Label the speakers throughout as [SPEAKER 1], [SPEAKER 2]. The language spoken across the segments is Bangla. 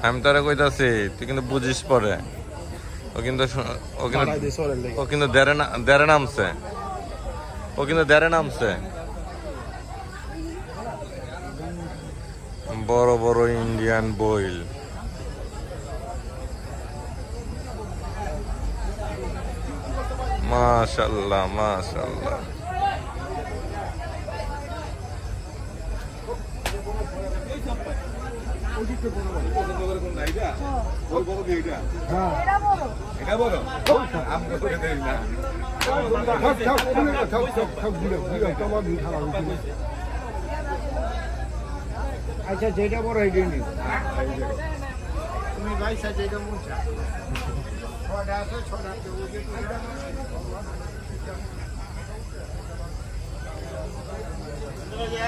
[SPEAKER 1] আমি তোরা কইতাছি তুই কিন্তু বুঝিস পরে। ও কিন্তু দেরে নামছে, ও কিন্তু দেরে নামছে। বড় বড় ইন্ডিয়ান বইল। মাশাআল্লাহ মাশাআল্লাহ।
[SPEAKER 2] আচ্ছা যেটা বড় হয়ে নি তুমি ভাই সাথে যেটা মন চায় ছড়া আছে ছড়া তে ওই যে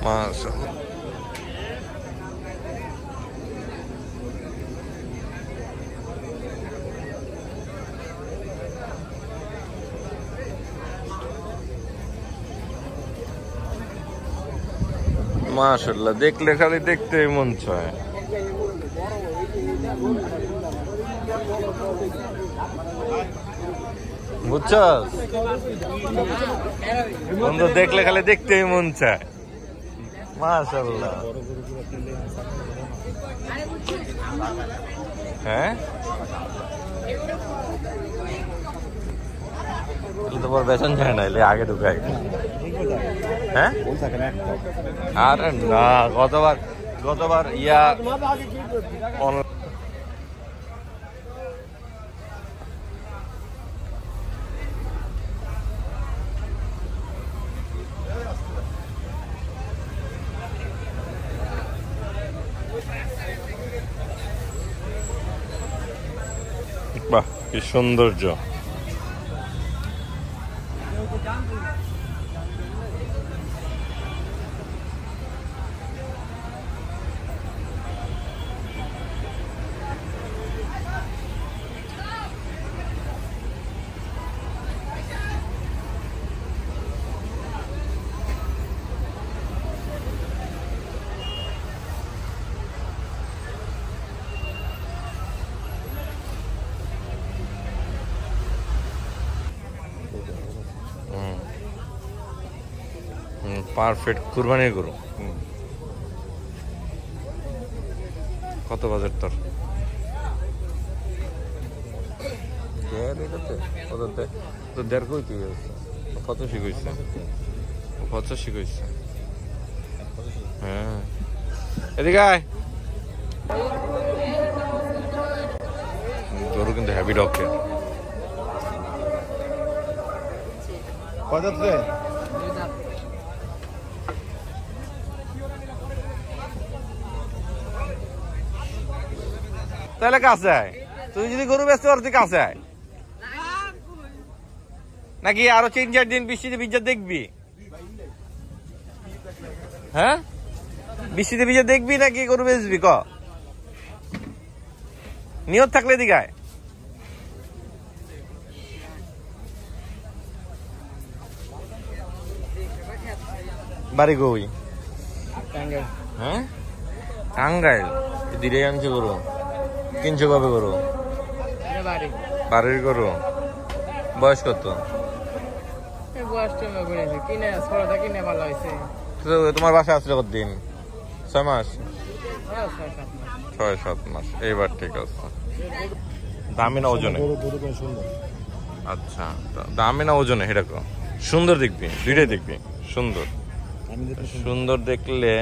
[SPEAKER 1] মাশাআল্লাহ। মাশাআল্লাহ, দেখলে খালি দেখতেই মন চায়। বুঝছস বন্ধু, দেখলে খালি দেখতেই মন চায়। মাশাআল্লাহ। হ্যাঁ তোমার বেতন যায় না, এলে আগে ঢুকাই। হ্যাঁ আরে না, গতবার ইয়া বাহ কি সৌন্দর্য। পারফেক্ট কুরবানির গরু। কত বাজেট তোর? দেড় কই কি কত শিখাইছে? কত শিখাইছে? হ্যাঁ এদিকে আয়। গরু কিন্তু হ্যাভি ডকের।
[SPEAKER 2] কত
[SPEAKER 1] তাহলে কাছে আয়, তুই যদি গরু বেচতে পারতি কাছে আয়, নাকি আরো 3-4 দিন বৃষ্টিতে ভিজা দেখবি? হ্যাঁ বৃষ্টিতে ভিজা দেখবি নাকি গরু বেচবি? ক নিয়ত থাকলে দিকে আয়। বাড়ি কই? হ্যাঁ টাঙ্গাইল। দিরে আনছে গরু, কিনছো কবে গরু? বাড়ির গরু। বয়স কত? তোমার বাসা আসলে কতদিন? 6 মাস? 6-7 মাস। এইবার ঠিক আছে। দামি না ওজনে? আচ্ছা দামি না ওজনে? সেটা সুন্দর দেখবি, দুইটাই দেখবি। সুন্দর সুন্দর দেখলে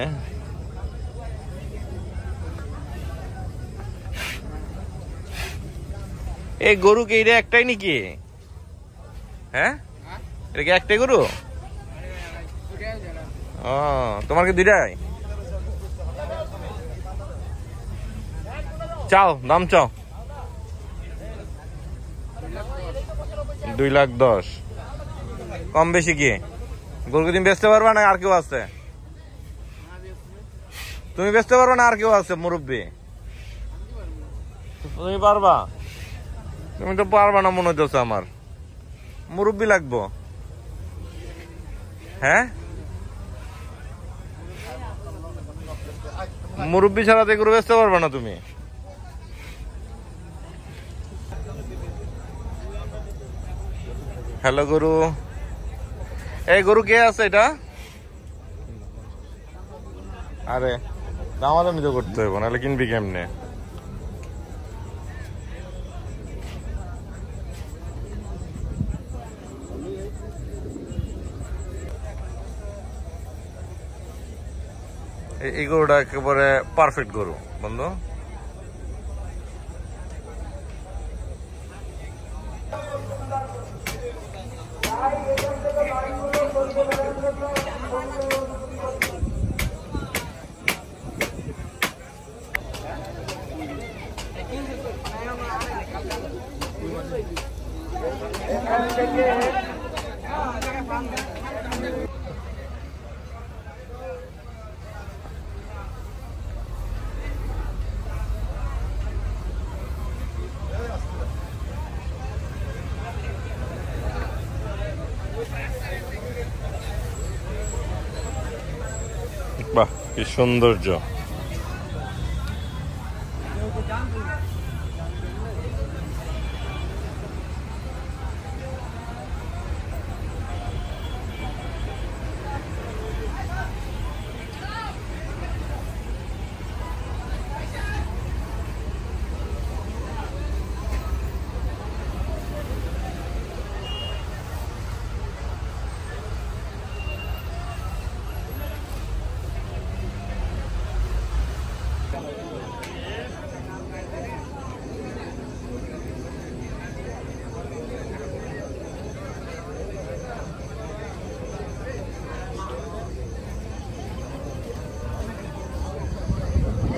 [SPEAKER 1] এই গরু কি এটা একটাই নাকি? হ্যাঁ এটা কি একটাই গরু? ও তোমার কি দুইটাই? চাও দাম চাও? 2,10,000। কম বেশি কি? গরু তুমি বেচতে পারবা না আর কেউ আছে? তুমি বেচতে পারবা না আর কেউ আছে? মুরব্বী তুমি পারবা? তুমি তো পারবা না মনে হচ্ছে আমার। মুরব্বী লাগবো। হ্যাঁ, মুরব্বি ছাড়া তো গরু বেচতে পারবে না তুমি। হ্যালো গরু, এই গরু কে আছে এটা? আরে দামাদামি তো করতে হবে, নাহলে কিনবি কেমনে? এই গরুটা একেবারে পারফেক্ট গরু বন্ধু। বাহ, কি সৌন্দর্য!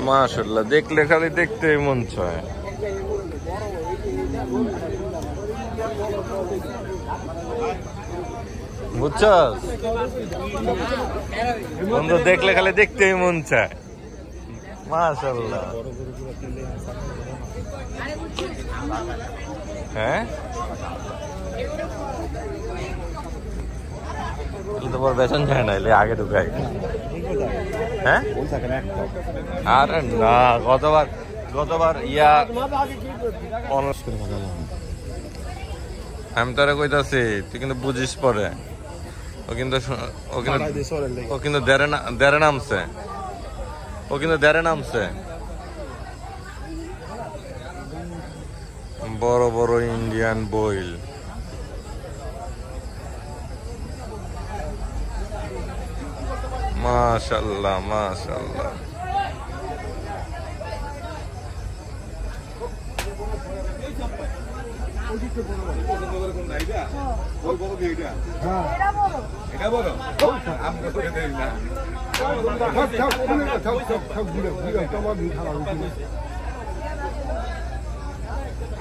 [SPEAKER 1] মাশাআল্লাহ, দেখলে খালি দেখতে মন চায়। বুঝছস বন্ধু, দেখলে খালি দেখতে মন চায়। মাশাআল্লাহ। হ্যাঁ, তোমার বেতন যায় না, এলে আগে ঢুকাই। হ্যাঁ, আরে না, গতবার ইয়া আমি তোরা কইতাছি, তুই কিন্তু বুঝিস পরে। ও কিন্তু দেড়ে নামছে। বড় বড় ইন্ডিয়ান বইল। মাশাআল্লাহ মাশাআল্লাহ।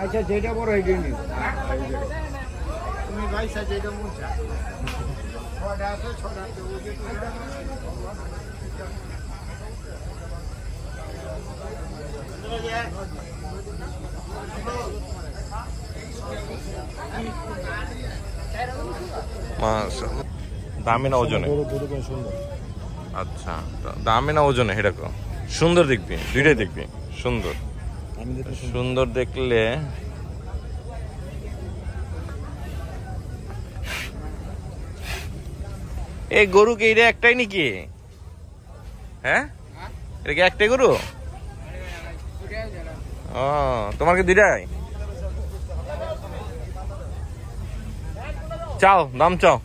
[SPEAKER 2] আচ্ছা, যেটা বড় হয়ে গেলি তুমি ভাই যেটা মন চায়। ছটা আছে, ছটা
[SPEAKER 1] দামে না ওজনে? আচ্ছা, দামে না ওজনে? এটা সুন্দর দেখবি, দুইটাই দেখবি সুন্দর। সুন্দর দেখলে এই গরু কি এটা একটাই নাকি? হ্যাঁ, এটা কি একটাই গরু? ও, তোমার কি দুইটাই? চাও, দাম চাও।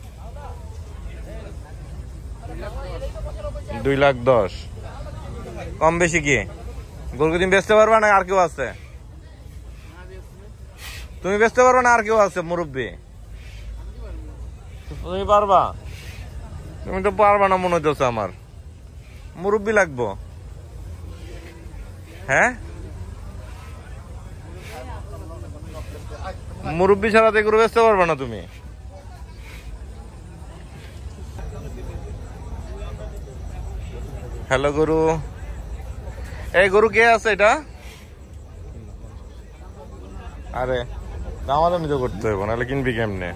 [SPEAKER 1] 2,10,000। কম বেশি কি গরু তুমি বেচতে পারবা না? আর কেউ আছে? তুমি বেচতে পারবা না? আর কেউ আছে মুরব্বী? তুমি পারবা? তুমি তো পারবা না মনে হচ্ছে আমার। মুরব্বী লাগবো। হ্যাঁ, মুরব্বী ছাড়া তো গরু বেচতে পারবা না তুমি। হ্যালো গরু, এই গরু কে আছে এটা? আরে দামাদামি তো করতে হবে, নাহলে কিনবি কেমনে?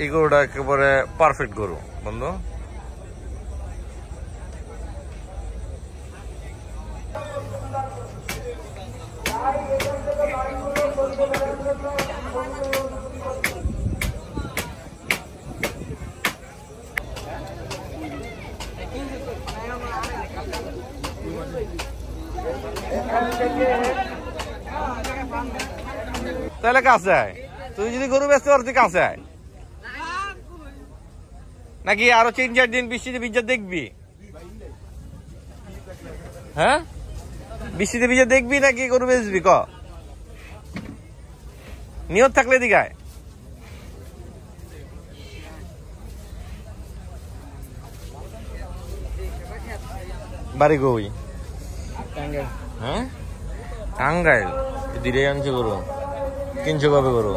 [SPEAKER 1] এই গরুটা একেবারে পারফেক্ট গরু বন্ধু। তাহলে কাছে আয়, তুই যদি গরু বেচতে পারো তুই কাছে আয়, নাকি আরো 3-4 দিন বৃষ্টিতে ভিজা দেখবি? হ্যাঁ, বৃষ্টিতে ভিজা দেখবি নাকি গরু বেচবি? ক নিয়ত থাকলে দিঘায় বাড়ি গই। হ্যাঁ, টাঙ্গাইল দিরে আনছে গরু, কিনছো কবে গরু?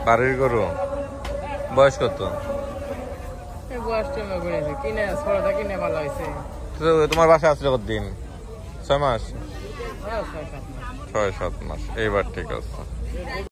[SPEAKER 1] বাড়ির গরু। বয়স কত? তোমার বাসা আসলে কতদিন? 6 মাস? 6-7 মাস। এইবার ঠিক আছে।